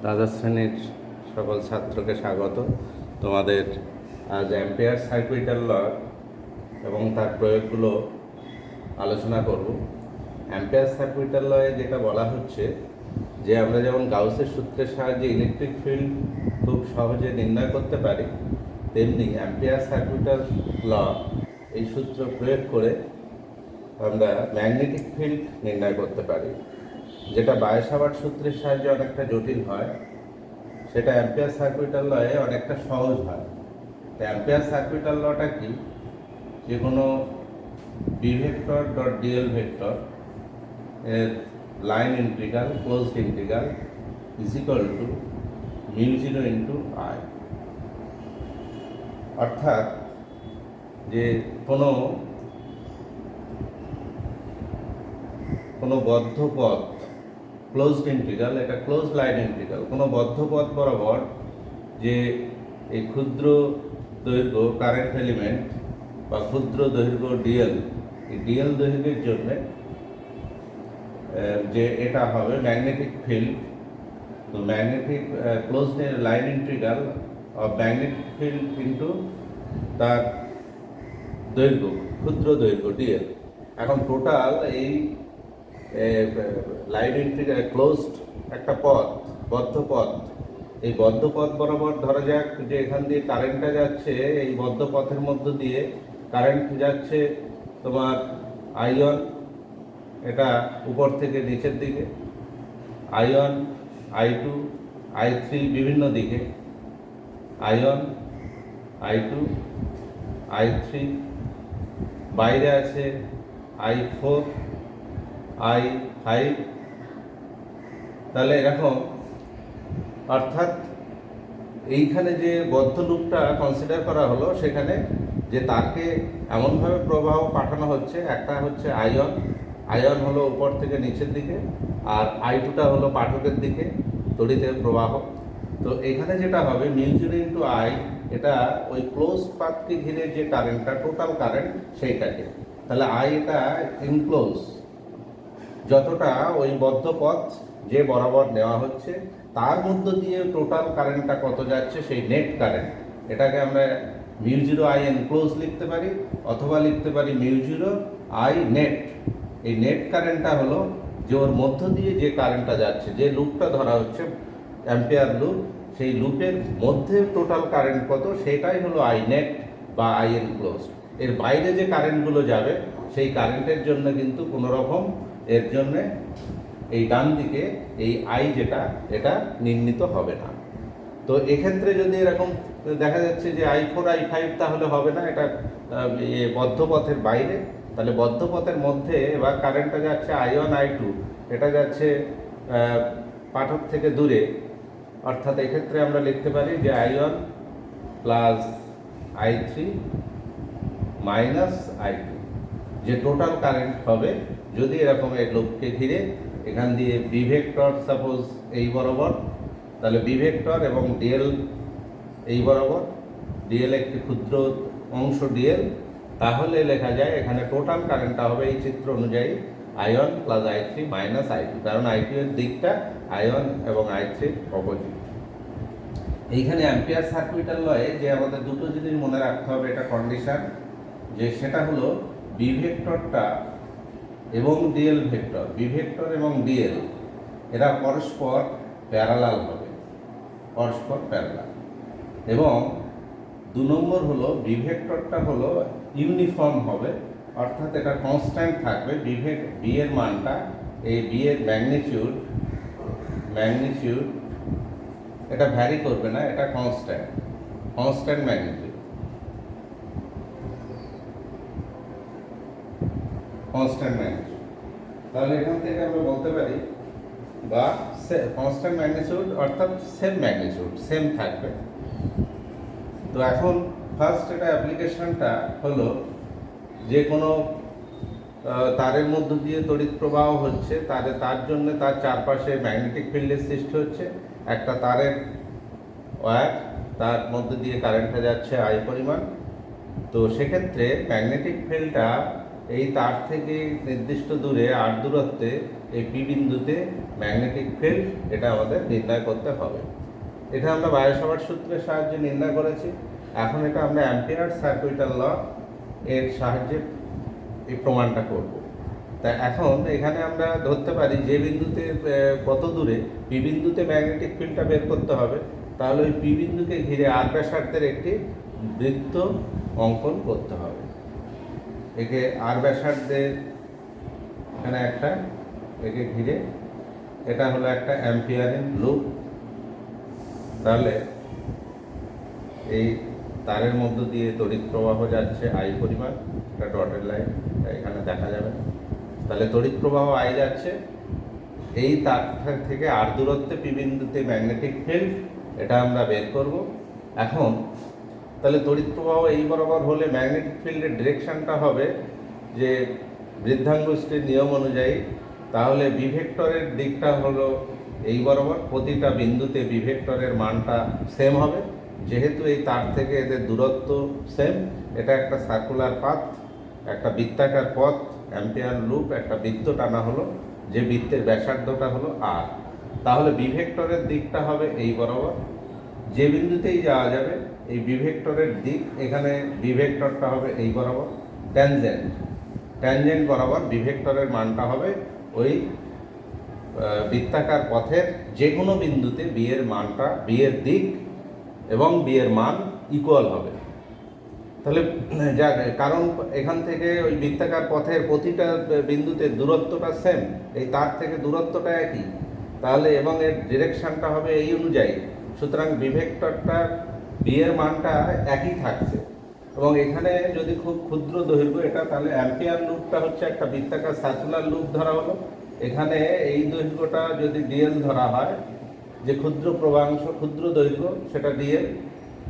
দ্বাদশ শ্রেণীর সকল ছাত্রকে স্বাগত। তোমাদের আজ অ্যাম্পিয়ার সার্কিটাল ল এবং তার প্রয়োগগুলো আলোচনা করব। অ্যাম্পিয়ার সার্কিটাল লয়ে যেটা বলা হচ্ছে যে আমরা যেমন গাউসের সূত্রের সাহায্যে ইলেকট্রিক ফিল্ড খুব সহজে নির্ণয় করতে পারি, তেমনি অ্যাম্পিয়ার সার্কিটাল ল এই সূত্র প্রয়োগ করে আমরা ম্যাগনেটিক ফিল্ড নির্ণয় করতে পারি, যেটা বায়োসাভার্ট সূত্রের সাহায্যে অনেকটা জটিল হয়, সেটা অ্যাম্পিয়ার সার্কিটাল লয়ে অনেকটা সহজ হয়। তো অ্যাম্পিয়ার সার্কিটাল লটা কি? যে কোনো B vector dot DL vector এর line integral closed integral is equal to mu zero into I. অর্থাৎ যে কোনো বদ্ধ পথ ক্লোজড ইন্টিগ্রাল, এটা ক্লোজ লাইন ইন্টিগ্রাল, কোনো বদ্ধ পথ বরাবর যে এই ক্ষুদ্র দৈর্ঘ্য কারেন্ট এলিমেন্ট বা ক্ষুদ্র দৈর্ঘ্য ডিএল, এই ডিএল দৈর্ঘ্যের জন্য যে এটা হবে ম্যাগনেটিক ফিল্ড। তো magnetic close line integral of magnetic field into তার দৈর্ঘ্য, ক্ষুদ্র দৈর্ঘ্য ডিএল। এখন টোটাল এই লাইন ইন্টিগ্রাল ক্লোজড একটা পথ, বদ্ধ পথ, এই বদ্ধ পথ বরাবর ধরা যাক যে এখান দিয়ে কারেন্টটা যাচ্ছে, এই বদ্ধ পথের মধ্য দিয়ে কারেন্ট যাচ্ছে তোমার I1, এটা উপর থেকে নিচের দিকে, I1, I2, I3 বিভিন্ন দিকে, I1, I2, I3, বাইরে আছে I4, I5। তাহলে এরকম, অর্থাৎ এইখানে যে বদ্ধ লুপটা কনসিডার করা হলো, সেখানে যে তাকে এমনভাবে প্রবাহ পাঠানো হচ্ছে, একটা হচ্ছে আয়ন হলো উপর থেকে নিচের দিকে, আর I2টা হলো পাঠকের দিকে তড়িতের প্রবাহ। তো এখানে যেটা হবে মিউ জিরো ইন্টু আই, এটা ওই ক্লোজ পাথকে ঘিরে যে কারেন্টটা, টোটাল কারেন্ট সেইটাকে, তাহলে আই এটা ইনক্লোজ, যতটা ওই বদ্ধ পথ যে বরাবর নেওয়া হচ্ছে তার মধ্য দিয়ে টোটাল কারেন্টটা কত যাচ্ছে, সেই নেট কারেন্ট, এটাকে আমরা মিউ জিরো আই এনক্লোজ লিখতে পারি, অথবা লিখতে পারি মিউ জিরো আই নেট। এই নেট কারেন্টটা হলো যে ওর মধ্য দিয়ে যে কারেন্টটা যাচ্ছে, যে লুপটা ধরা হচ্ছে অ্যাম্পিয়ার লুপ, সেই লুপের মধ্যে টোটাল কারেন্ট কত, সেটাই হলো আই নেট বা আই এনক্লোজ। এর বাইরে যে কারেন্টগুলো যাবে সেই কারেন্টের জন্য কিন্তু কোনো রকম এর জন্যে এই ডান দিকে এই আই যেটা, এটা নির্ণীত হবে না। তো এক্ষেত্রে যদি এরকম দেখা যাচ্ছে যে I4 I5, তাহলে হবে না, এটা বদ্ধ পথের বাইরে। তাহলে বদ্ধ পথের মধ্যে এবার কারেন্টটা যাচ্ছে I1 I2, এটা যাচ্ছে পাঠক থেকে দূরে, অর্থাৎ এক্ষেত্রে আমরা লিখতে পারি যে I1 plus I3 minus I2, যে টোটাল কারেন্ট হবে যদি এরকম এক লুপকে ঘিরে এখান দিয়ে বি ভেক্টর সাপোজ এই বরাবর, তাহলে বি ভেক্টর এবং ডিএল এই বরাবর, ডিএল একটি ক্ষুদ্র অংশ ডিএল, তাহলে লেখা যায় এখানে টোটাল কারেন্টটা হবে এই চিত্র অনুযায়ী I1 plus I3 minus I2, কারণ I2 এর দিকটা I1 এবং I3 অপোজিট। এইখানে অ্যাম্পিয়ার সার্কিটাল লয়ে যে আমাদের দুটো জিনিস মনে রাখতে হবে, এটা কন্ডিশন, যে সেটা হলো বি ভেক্টরটা এবং ডিএল ভেক্টর, বি ভেক্টর এবং ডিএল এরা পরস্পর প্যারালাল হবে, পরস্পর প্যারালাল। এবং 2 নম্বর হলো বি ভেক্টরটা হলো ইউনিফর্ম হবে, অর্থাৎ এটা কনস্ট্যান্ট থাকবে, বি এর মানটা, এই বি এর ম্যাগনিটিউড এটা ভ্যারি করবে না, এটা কনস্ট্যান্ট ম্যাগনিটিউড, তাহলে এখান থেকে আমরা বলতে পারি, বা কনস্ট্যান্ট ম্যাগনিটিউড অর্থাৎ সেম ম্যাগনিটিউড, সেম থাকবে। তো এখন ফার্স্ট এটা অ্যাপ্লিকেশনটা হলো যে কোনো তারের মধ্য দিয়ে তড়িৎ প্রবাহ হচ্ছে, তার জন্য তার চারপাশে ম্যাগনেটিক ফিল্ডের সৃষ্টি হচ্ছে, একটা তারের ওয়্যার, তার মধ্য দিয়ে কারেন্টটা যাচ্ছে আই পরিমাণ। তো সেক্ষেত্রে ম্যাগনেটিক ফিল্ডটা এই তার থেকে নির্দিষ্ট দূরে আর দূরত্বে এই পি বিন্দুতে ম্যাগনেটিক ফিল্ড, এটা আমাদের নির্ণয় করতে হবে। এটা আমরা বায়োসাভার্ট সূত্রের সাহায্যে নির্ণয় করেছি। এখন এটা আমরা অ্যাম্পিয়ার সার্কুইটাল ল এর সাহায্যে এই প্রমাণটা করব। তা এখন এখানে আমরা ধরতে পারি যে বিন্দুতে কত দূরে পি বিন্দুতে ম্যাগনেটিক ফিল্ডটা বের করতে হবে, তাহলে ওই পি বিন্দুকে ঘিরে আর ব্যাসার্ধের একটি বৃত্ত অঙ্কন করতে হবে। একে আর ব্যাসার্ধের এখানে একটা, একে ঘিরে এটা হলো একটা অ্যাম্পিয়ারিন লুপ। তাহলে এই তারের মধ্য দিয়ে তড়িৎ প্রবাহ যাচ্ছে আই পরিমাণ, এটা ডটেড লাইন এখানে দেখা যাবে। তাহলে তড়িৎ প্রবাহ আই যাচ্ছে, এই তার থেকে আর দূরত্বে পি বিন্দুতে ম্যাগনেটিক ফিল্ড, এটা আমরা বের করব। এখন তাহলে তড়িৎ প্রবাহ এই বরাবর হলে ম্যাগনেটিক ফিল্ডের ডিরেকশনটা হবে যে বৃদ্ধাঙ্গুষ্ঠীর নিয়ম অনুযায়ী, তাহলে বি ভেক্টরের দিকটা হলো এই বরাবর, প্রতিটা বিন্দুতে বি ভেক্টরের মানটা সেম হবে, যেহেতু এই তার থেকে এদের দূরত্ব সেম। এটা একটা সার্কুলার পাথ, একটা বৃত্তাকার পথ, অ্যাম্পিয়ার লুপ, একটা বৃত্ত টানা হলো, যে বৃত্তের ব্যাসার্ধটা হলো আর। তাহলে বি ভেক্টরের দিকটা হবে এই বরাবর, যে বিন্দুতেই যাওয়া যাবে এই বি ভেক্টরের দিক, এখানে বি ভেক্টরটা হবে এই বরাবর, ট্যানজেন্ট বরাবর বি ভেক্টরের মানটা হবে ওই বৃত্তাকার পথের যে কোনো বিন্দুতে বি এর মানটা, বি এর দিক এবং বি এর মান ইকুয়াল হবে। তাহলে যা, কারণ এখান থেকে ওই বৃত্তাকার পথের প্রতিটা বিন্দুতে দূরত্বটা সেম, এই তার থেকে দূরত্বটা একই, তাহলে এবং এর ডিরেকশনটা হবে এই অনুযায়ী, সুতরাং বি ভেক্টরটা বি এর মানটা একই থাকছে। এবং এখানে যদি খুব ক্ষুদ্র দৈর্ঘ্য এটা, তাহলে অ্যাম্পিয়ার লুপটা হচ্ছে একটা বৃত্তাকার সার্কুলার লুপ ধরা হলো। এখানে এই দৈর্ঘ্যটা যদি ডিএল ধরা হয়, যে ক্ষুদ্র প্রবাংশ, ক্ষুদ্র দৈর্ঘ্য, সেটা ডিএল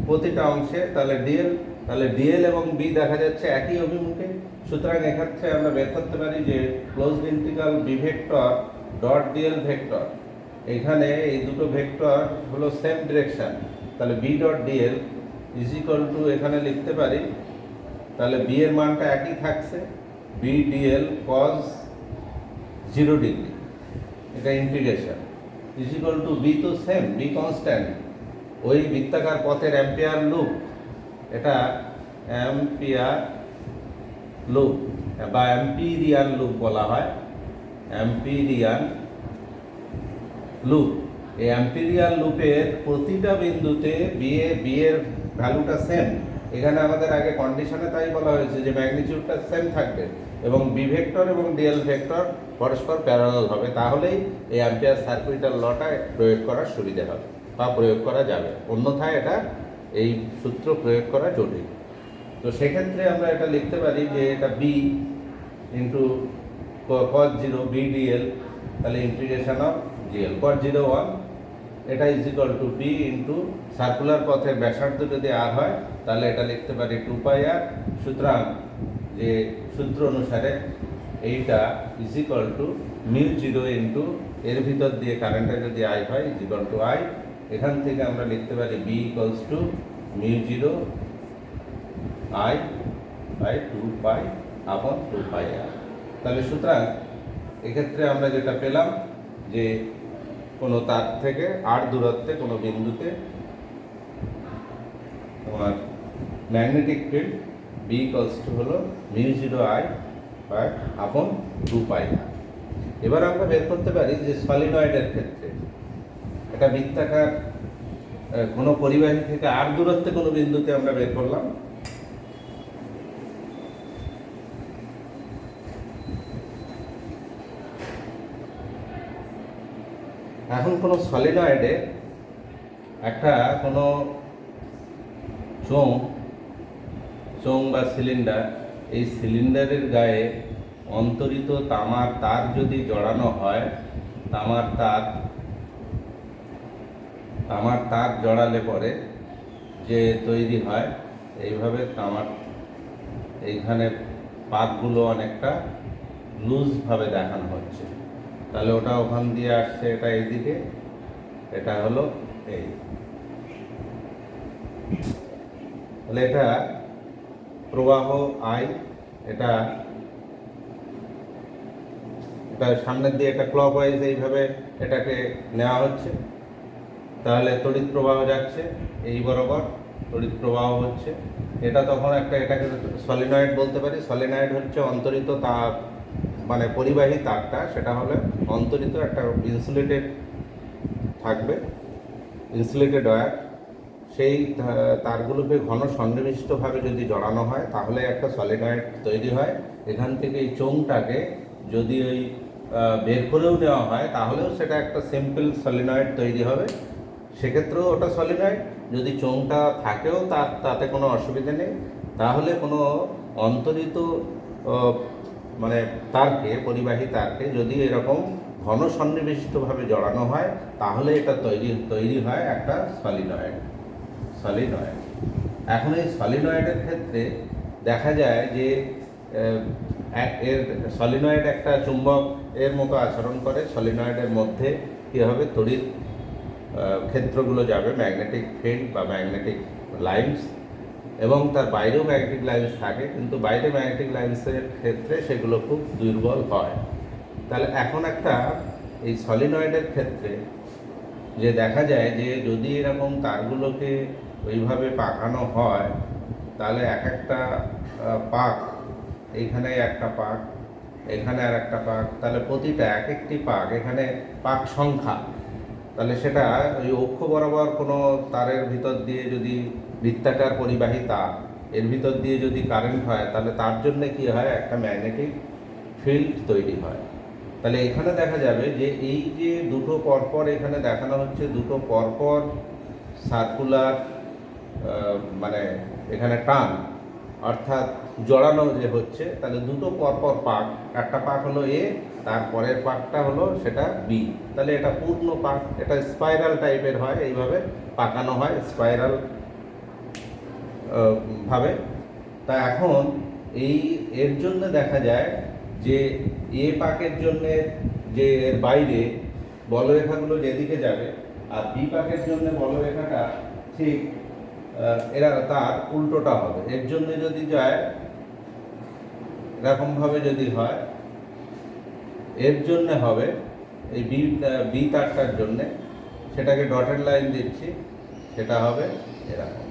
প্রতিটা অংশে, তাহলে ডিএল এবং বি দেখা যাচ্ছে একই অভিমুখে। সুতরাং এক্ষেত্রে আমরা বের করতে পারি যে closed integral B vector dot DL vector, এখানে এই দুটো ভেক্টর হলো সেম ডিরেকশন, তাহলে B dot DL is equal to, এখানে লিখতে পারি তাহলে বি এর মানটা একই থাকছে, বি ডিএল কজ 0 ডিগ্রি, এটা integration, is equal to B তো সেম, বি কনস্ট্যান্ট, ওই বৃত্তাকার পথের অ্যাম্পিয়ার লুপ, এটা অ্যাম্পিয়ার লুপ বা অ্যাম্পিরিয়ান লুপ বলা হয়, অ্যাম্পিরিয়ান লুপ। এই অ্যাম্পিরিয়ান লুপের প্রতিটা বিন্দুতে বি এর ভ্যালুটা সেম। এখানে আমাদের আগে কন্ডিশনে তাই বলা হয়েছে যে ম্যাগনিটিউডটা সেম থাকবে এবং বি ভেক্টর এবং ডিএল ভেক্টর পরস্পর প্যারালাল হবে, তাহলেই এই অ্যাম্পিয়ার সার্কুইটাল লটা প্রয়োগ করার সুবিধা হবে বা প্রয়োগ করা যাবে, অন্যথায় এটা এই সূত্র প্রয়োগ করা জটিল। তো সেক্ষেত্রে আমরা এটা লিখতে পারি যে এটা B into cos 0 B DL, তাহলে ইন্টিগ্রেশন অফ ডিএল cos 0 1, এটা is equal to B into circular পথের ব্যাসার্ধ যদি আর হয়, তাহলে এটা লিখতে পারি 2 পাই আর। সুতরাং যে সূত্র অনুসারে এইটা is equal to mu 0 into এর ভিতর দিয়ে কারেন্টটা যদি আই হয় ইজ ইকুয়াল টু আই, এখান থেকে আমরা লিখতে পারি B equals to mu 0 I by 2 pi upon 2 পাই আর। তাহলে সুতরাং এক্ষেত্রে আমরা যেটা পেলাম যে কোনো তার থেকে আর দূরত্বে কোনো বিন্দুতে তোমার magnetic field B equals to হলো মিউ 0 আই বাই আপন 2 পাই আর। এবার আমরা বের করতে পারি যে সলিনয়েডের ক্ষেত্রে এটা বৃত্তাকার কোনো পরিবাহী থেকে আর দূরত্বে কোনো বিন্দুতে আমরা বের করলাম, এখন কোনো সলিনয়েডে একটা কোনো চোঙ বা সিলিন্ডার, এই সিলিন্ডারের গায়ে অন্তরিত তামার তার যদি জড়ানো হয়, তামার তার জড়ালে পরে যে তৈরি হয় এইভাবে তামার, এইখানে পাতগুলো অনেকটা লুজভাবে দেখানো হচ্ছে, তাহলে ওটা ওখান দিয়ে আসছে, এটা এইদিকে, এটা হলো এই, তাহলে এটা প্রবাহ আই, এটা এটা সামনের দিয়ে একটা ক্লকওয়াইজ এইভাবে এটাকে নেওয়া হচ্ছে, তাহলে তড়িৎ প্রবাহ যাচ্ছে এই বরাবর, তড়িৎ প্রবাহ হচ্ছে। এটা তখন এটাকে সলিনয়েড বলতে পারি। সলিনয়েড হচ্ছে অন্তরিত তার মানে পরিবাহী তারটা, সেটা হলে অন্তরিত একটা ইনসুলেটেড থাকবে, ইনসুলেটেড ওয়্যার। সেই তারগুলোকে ঘন সন্নিবিষ্টভাবে যদি জড়ানো হয় তাহলে একটা সলিনয়েড তৈরি হয়। এখান থেকে এই চোঙটাকে যদি ওই বের করেও নেওয়া হয় তাহলেও সেটা একটা সিম্পল সলিনয়েড তৈরি হবে, সেক্ষেত্রেও ওটা সলিনয়েড। যদি চোঙটা থাকেও তাতে কোনো অসুবিধা নেই। তাহলে কোনো অন্তরিত মানে তারকে, পরিবাহী তারকে যদি এরকম ঘন সন্নিবিষ্টভাবে জড়ানো হয় তাহলে এটা তৈরি হয় একটা সলিনয়েড। এখন এই সলিনয়েডের ক্ষেত্রে দেখা যায় যে এর সলিনয়েড একটা চুম্বক এর মতো আচরণ করে। সলিনয়েডের মধ্যে কী হবে, তড়িৎ ক্ষেত্রগুলো যাবে, ম্যাগনেটিক ফিল্ড বা ম্যাগনেটিক লাইন্স, এবং তার বাইরেও ম্যাগনেটিক লাইন্স থাকে, কিন্তু বাইরে ম্যাগনেটিক লাইন্সের ক্ষেত্রে সেগুলো খুব দুর্বল হয়। তাহলে এখন একটা এই সলিনয়েডের ক্ষেত্রে যে দেখা যায় যে যদি এরকম তারগুলোকে ওইভাবে পাকানো হয় তাহলে এক একটা পাক, এইখানে একটা পাক, এখানে আর একটা পাক, তাহলে প্রতিটা এক একটি পাক, এখানে পাক সংখ্যা, তাহলে সেটা ওই অক্ষ বরাবর কোনো তারের ভিতর দিয়ে যদি বৃত্তাকার পরিবাহী তার এর ভিতর দিয়ে যদি কারেন্ট হয় তাহলে তার জন্য কি হয়, একটা ম্যাগনেটিক ফিল্ড তৈরি হয়। তাহলে এখানে দেখা যাবে যে এই যে দুটো পরপর এখানে দেখানো হচ্ছে, দুটো পরপর সার্কুলার মানে এখানে টান অর্থাৎ জড়ানো যে হচ্ছে, তাহলে দুটো পরপর পাক, একটা পাক হলো এ, তারপরের পাকটা হলো সেটা বি, তাহলে এটা পূর্ণ পাক, এটা স্পাইরাল টাইপের হয়, এইভাবে পাকানো হয় স্পাইরাল ভাবে। তা এখন এর জন্য দেখা যায় যে এ পাকের জন্যে যে এর বাইরে বলরেখাগুলো যেদিকে যাবে, আর বি পাকের জন্য বলরেখাটা ঠিক এরা তার উল্টোটা হবে। এর জন্য যদি যায় এরকমভাবে যদি হয়, এর জন্য হবে এই বি তারটার জন্যে, সেটাকে ডটেড লাইন দিচ্ছি, সেটা হবে এরকম।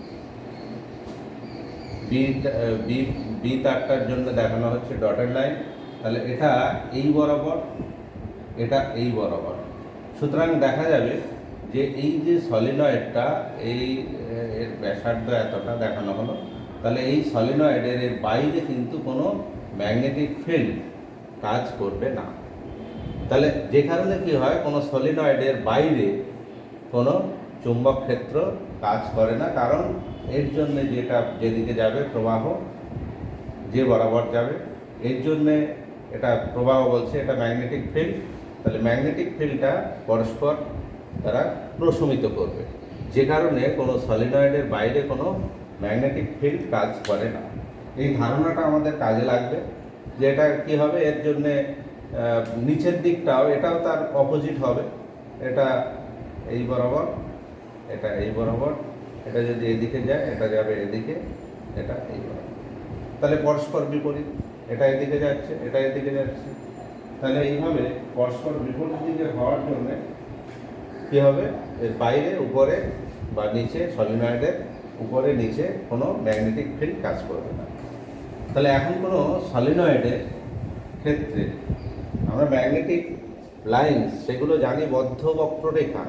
বি তারটার জন্য দেখানো হচ্ছে ডটেড লাইন, তাহলে এটা এই বরাবর, এটা এই বরাবর। সুতরাং দেখা যাবে যে এই যে সলিনয়েডটা, এর ব্যাসার্ধ এতটা দেখানো হলো, তাহলে এই সলিনয়েডের এর বাইরে কিন্তু কোনো ম্যাগনেটিক ফিল্ড কাজ করবে না। তাহলে যে কারণে কি হয়, কোনো সলিনয়েডের বাইরে কোনো চুম্বক ক্ষেত্র কাজ করে না, কারণ এর জন্য যেদিকে যাবে প্রবাহ, যে বরাবর যাবে, এর জন্যে এটা প্রবাহ বলছে, এটা ম্যাগনেটিক ফিল্ড। তাহলে ম্যাগনেটিক ফিল্ডটা পরস্পর তারা প্রশমিত করবে, যে কারণে কোনো সলিনয়েডের বাইরে কোনো ম্যাগনেটিক ফিল্ড কাজ করে না। এই ধারণাটা আমাদের কাজে লাগবে যে এটা কী হবে, এর জন্যে নিচের দিকটাও এটাও তার অপোজিট হবে, এটা এই বরাবর, এটা এই বরাবর, এটা যদি এদিকে যায় এটা যাবে এদিকে, এটা এই বরাবর, তাহলে পরস্পর বিপরীত, এটা এদিকে যাচ্ছে, এটা এদিকে যাচ্ছে। তাহলে এইভাবে পরস্পর বিপরীত দিকে হওয়ার জন্য কী হবে, এর বাইরে উপরে বা নিচে, সলিনয়েডের উপরে নিচে কোনো ম্যাগনেটিক ফিল্ড কাজ করবে না। তাহলে এখন কোনো সলিনয়েডের ক্ষেত্রে আমরা ম্যাগনেটিক লাইন্স সেগুলো জানি বদ্ধ বক্ররেখা।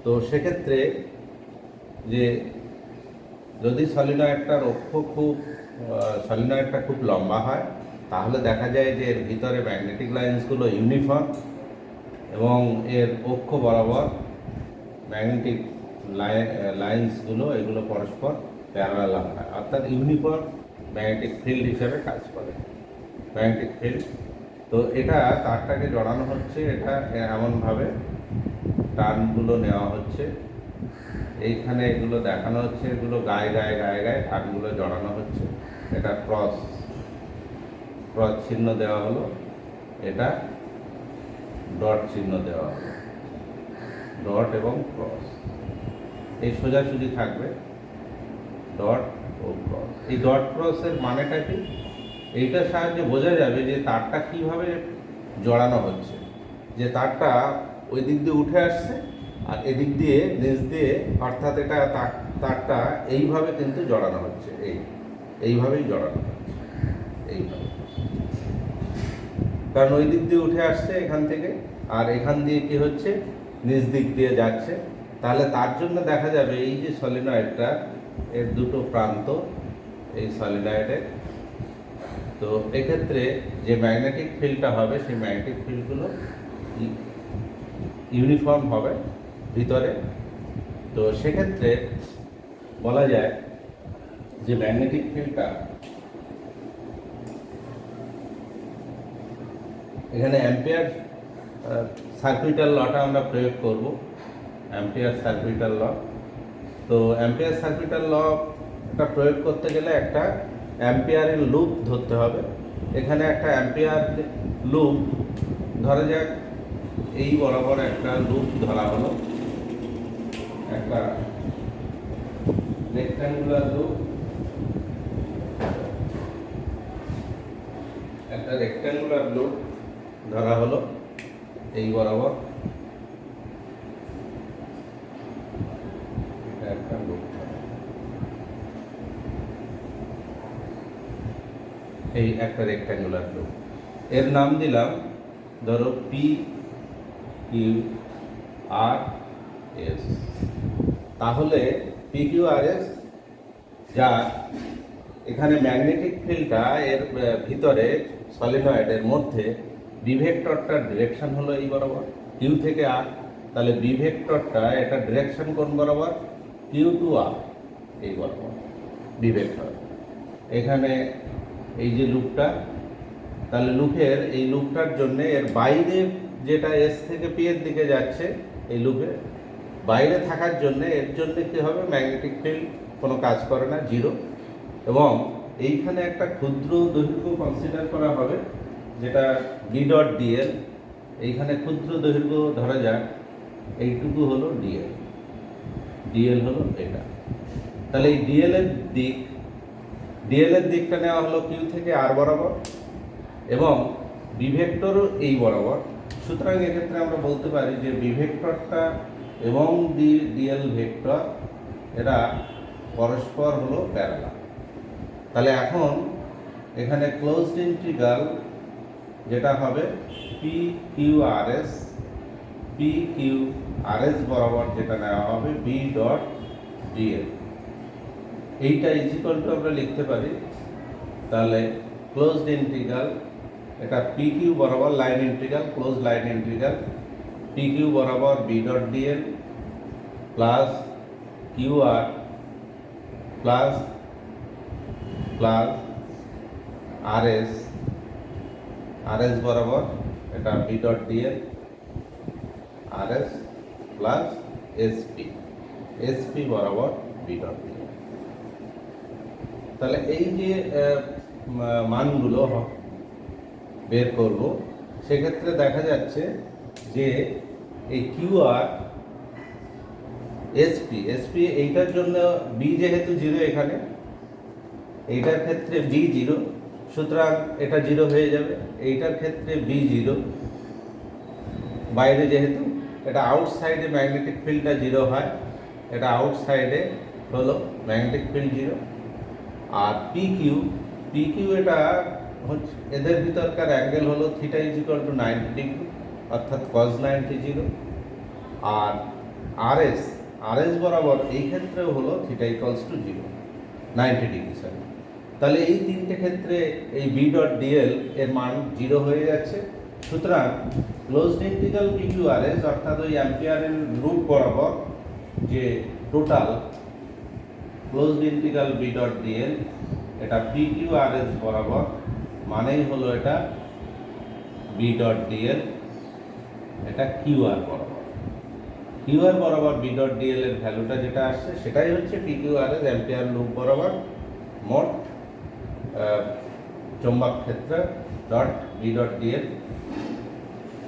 তো সেক্ষেত্রে যে যদি সলিনয়েডটা খুব লম্বা হয় তাহলে দেখা যায় যে এর ভিতরে ম্যাগনেটিক লাইন্সগুলো ইউনিফর্ম, এবং এর অক্ষ বরাবর ম্যাগনেটিক লাইন্সগুলো এগুলো পরস্পর প্যারালাল হয়, অর্থাৎ ইউনিফর্ম ম্যাগনেটিক ফিল্ড হিসেবে কাজ করে, ম্যাগনেটিক ফিল্ড। তো এটা তারটাকে জড়ানো হচ্ছে, এটা এমনভাবে টার্নগুলো নেওয়া হচ্ছে, এইখানে এগুলো দেখানো হচ্ছে, এগুলো গায়ে গায়ে গায়ে গায়ে টার্নগুলো জড়ানো হচ্ছে, এটা ক্রস চিহ্ন দেওয়া হলো, এটা ডট চিহ্ন দেওয়া হলো, ডট এবং ক্রস, এই সোজাসুজি থাকবে ডট ও ক্রস। এই ডট ক্রসের মানেটা কি, এইটার সাহায্যে বোঝা যাবে যে তারটা কীভাবে জড়ানো হচ্ছে, যে তারটা ওই দিক দিয়ে উঠে আসছে আর এদিক দিয়ে নিচ দিয়ে, অর্থাৎ এটা তারটা এইভাবে কিন্তু জড়ানো হচ্ছে, এইভাবেই জড়ানো হচ্ছে, এইভাবে। কারণ ওই দিক দিয়ে উঠে আসছে এখান থেকে, আর এখান দিয়ে কি হচ্ছে, নিচ দিক দিয়ে যাচ্ছে। তাহলে তার জন্য দেখা যাবে এই যে সলিনয়েডটা, এর দুটো প্রান্ত এই সলিনয়েডের, তো এক্ষেত্রে যে ম্যাগনেটিক ফিল্ডটা হবে সেই ম্যাগনেটিক ফিল্ডগুলো ইউনিফর্ম হবে ভিতরে। তো সেক্ষেত্রে বলা যায় যে ম্যাগনেটিক ফিল্ডটা, এখানে অ্যাম্পিয়ার সার্কিটাল লটা আমরা প্রয়োগ করব, অ্যাম্পিয়ার সার্কিটাল ল। তো অ্যাম্পিয়ার সার্কিটাল ল এটা প্রয়োগ করতে গেলে একটা অ্যাম্পিয়ারের লুপ ধরতে হবে। এখানে একটা অ্যাম্পিয়ার লুপ ধরা যাক, এই বরাবর একটা লুপ ধরা হলো, একটা রেক্ট্যাঙ্গুলার লুপ, একটা রেক্ট্যাঙ্গুলার লুপ ধরা হলো এই বরাবর, একটা লুপ, এই একটা রেক্ট্যাঙ্গুলার লুপ, এর নাম দিলাম ধরো পি কিউ আর এস। তাহলে পি কিউ আর এস, যা এখানে ম্যাগনেটিক ফিল্ডটা এর ভিতরে সলিনয়েডের মধ্যে বি ভেক্টরটার ডিরেকশন হলো এই বরাবর, কিউ থেকে আর। তাহলে বি ভেক্টরটা এটা ডিরেকশন কোন বরাবর, কিউ টু আর, এই বরাবর বি ভেক্টর। এখানে এই যে লুপটা, তাহলে লুপের এই লুপটার জন্য এর বাইরে যেটা এস থেকে পি এর দিকে যাচ্ছে, এই লুপের বাইরে থাকার জন্য এর জন্য কী হবে, ম্যাগনেটিক ফিল্ড কোনো কাজ করে না, জিরো। এবং এইখানে একটা ক্ষুদ্র দৈর্ঘ্য কনসিডার করা হবে, যেটা ডি ডট ডিএল। এইখানে ক্ষুদ্র দৈর্ঘ্য ধরা যাক এইটুকু হলো ডিএল, ডিএল হলো এটা। তাহলে এই ডিএল এর দিকটা নেওয়া হলো কিউ থেকে আর বরাবর, এবং বি ভেক্টরও এই বরাবর। সুতরাং এক্ষেত্রে আমরা বলতে পারি যে বি ভেক্টরটা এবং ডিএল ভেক্টর এরা পরস্পর হলো প্যারালাল। তাহলে এখন এখানে ক্লোজড ইন্টিগ্রাল যেটা হবে পি কিউ আর এস বরাবর যেটা নেওয়া হবে বি ডট ডিএল, এইটা ইজিক্যাল টু আমরা লিখতে পারি। তাহলে ক্লোজড ইন্টিগ্রাল, এটা পি কিউ বরাবর line integral, close line integral, P Q বরাবর B dot DL plus Q R plus R S বরাবর এটা B dot DL, R S plus S P বরাবর বি ডট ডিএল। তাহলে এই যে মানগুলো বের করব, সেক্ষেত্রে দেখা যাচ্ছে যে এই কিউ আর এসপি এইটার জন্য বি যেহেতু জিরো, এখানে এইটার ক্ষেত্রে বি জিরো, সুতরাং এটা জিরো হয়ে যাবে। এইটার ক্ষেত্রে বি জিরো, বাইরে যেহেতু এটা আউটসাইডে ম্যাগনেটিক ফিল্ডটা জিরো হয়, এটা আউটসাইডে হলো ম্যাগনেটিক ফিল্ড জিরো। আর পি কিউ এটা হচ্ছে, এদের ভিতরকার অ্যাঙ্গেল হলো থিটা ইজিক্যাল টু 90 ডিগ্রি, অর্থাৎ কজ 90 জিরো। আর আর এস বরাবর এই ক্ষেত্রেও হলো theta equals to zero, 90 degree sorry. তাহলে এই তিনটে ক্ষেত্রে এই বি ডট ডিএল এর মান জিরো হয়ে যাচ্ছে। সুতরাং closed integral P Q R S, অর্থাৎ ওই অ্যাম্পিয়ারের লুপ বরাবর যে total closed integral B dot DL, এটা পি কিউ আর এস বরাবর, মানেই হলো এটা বি ডট ডিএল, এটা কিউ আর বরাবর বি ডট ডিএল এর ভ্যালুটা যেটা আসছে সেটাই হচ্ছে P Q R S ampere loop বরাবর মোট চৌম্বক ক্ষেত্র ডট বি ডট ডিএল।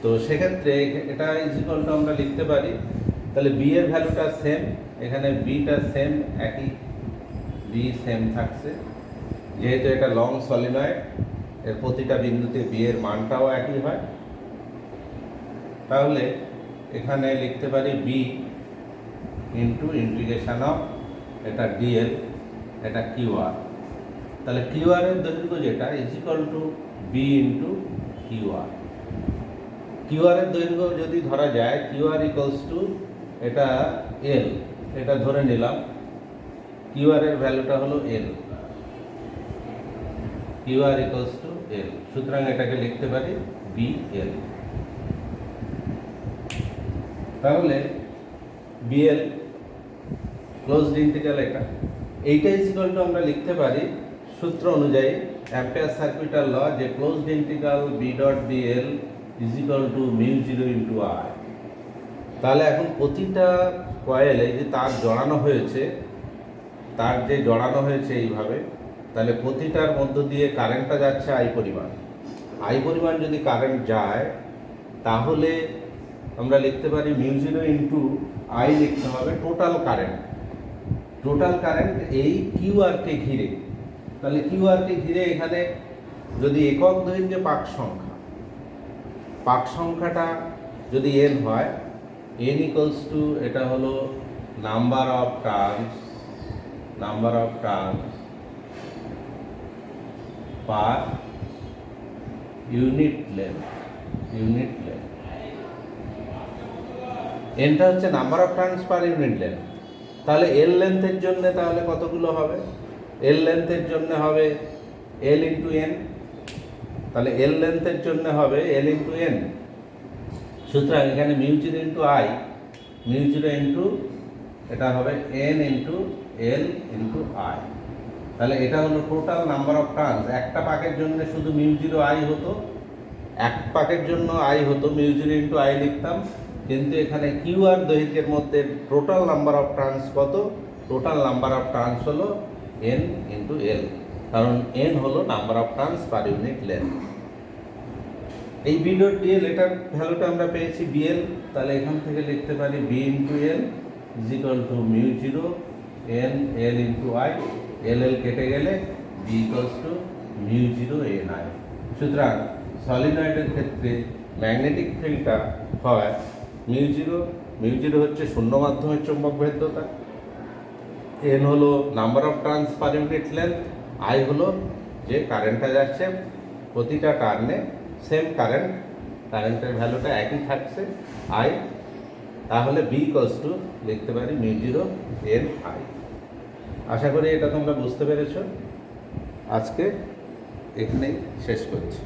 তো সেক্ষেত্রে এটা ইজিক্যাল টু আমরা লিখতে পারি, তাহলে বি এর ভ্যালুটা সেম, এখানে বিটা সেম, একই বি সেম থাকছে, যেহেতু এটা লং সলিনয়েড, এর প্রতিটা বিন্দুতে বি এর মানটাও একই হয়। তাহলে এখানে লিখতে পারি বি ইন্টু ইন্টিগ্রেশন অফ এটা ডিএল, এটা কিউআর। তাহলে কিউআর এর দৈর্ঘ্য যেটা is equal to B into QR. QR এর দৈর্ঘ্য যদি ধরা যায় কিউআর ইকুয়ালস টু এটা এল, এটা ধরে নিলাম কিউআর এর ভ্যালুটা হলো L, QR equals to L. সুতরাং এটাকে লিখতে পারি বি এল। তাহলে বিএল ক্লোজড ইন্টিগ্রাল এইটা ইজ ইকুয়াল টু আমরা লিখতে পারি সূত্র অনুযায়ী অ্যাম্পিয়ার সার্কিটাল ল, যে closed integral B dot DL is equal to mu zero into I. তাহলে এখন প্রতিটা কয়েলে যে তার জড়ানো হয়েছে, তার যে জড়ানো হয়েছে এইভাবে, তাহলে প্রতিটার মধ্য দিয়ে কারেন্টটা যাচ্ছে আই পরিমাণ। আই পরিমাণ যদি কারেন্ট যায় তাহলে আমরা লিখতে পারি মিউ জিরো ইন্টু আই লিখতে হবে টোটাল কারেন্ট। টোটাল কারেন্ট এই কিউআরকে ঘিরে। তাহলে কিউআরকে ঘিরে এখানে যদি একক দৈর্ঘ্যে পাক সংখ্যাটা যদি এন হয়, এন ইকুয়ালস টু এটা হলো number of turns per unit length. এনটা হচ্ছে number of turns per unit length. তাহলে এল লেন্থের জন্য তাহলে কতগুলো হবে? এল লেন্থের জন্য হবে এল ইন্টু এন। তাহলে এল লেন্থের জন্য হবে এল ইন্টু এন। সুতরাং এখানে mu zero into I, mu zero into এটা হবে N into L into I. তাহলে এটা হলো টোটাল নাম্বার অফ টার্নস। একটা পাকের জন্য শুধু মিউ জিরো আই হতো, এক পাকের জন্য আই হতো, মিউ জিরো ইন্টু আই লিখতাম। কিন্তু এখানে কিউআর দৈর্ঘ্যের মধ্যে টোটাল নাম্বার অফ টার্নস কত? টোটাল নাম্বার অফ টার্নস হলো এন ইন্টু এল, কারণ এন হলো number of turns per unit length. এই বি ডট ডিএল এটার ভ্যালুটা আমরা পেয়েছি বিএল। তাহলে এখান থেকে লিখতে পারি B into L is equal to mu zero N L into I. L কেটে গেলে B equals to mu zero N I. সুতরাং সলিনয়েডের ক্ষেত্রে ম্যাগনেটিক ফিল্ডটা হয় মিউ জিরো হচ্ছে শূন্য মাধ্যমের চৌম্বক ভেদ্যতা, এন হলো number of turns per unit length, I হলো যে কারেন্টটা যাচ্ছে প্রতিটা টার্নে সেম কারেন্টের ভ্যালুটা একই থাকছে আই। তাহলে বি ইকুয়ালস টু লিখতে পারি মিউ জিরো এন আই। আশা করি এটা তোমরা বুঝতে পেরেছো। আজকে এখানেই শেষ করছি।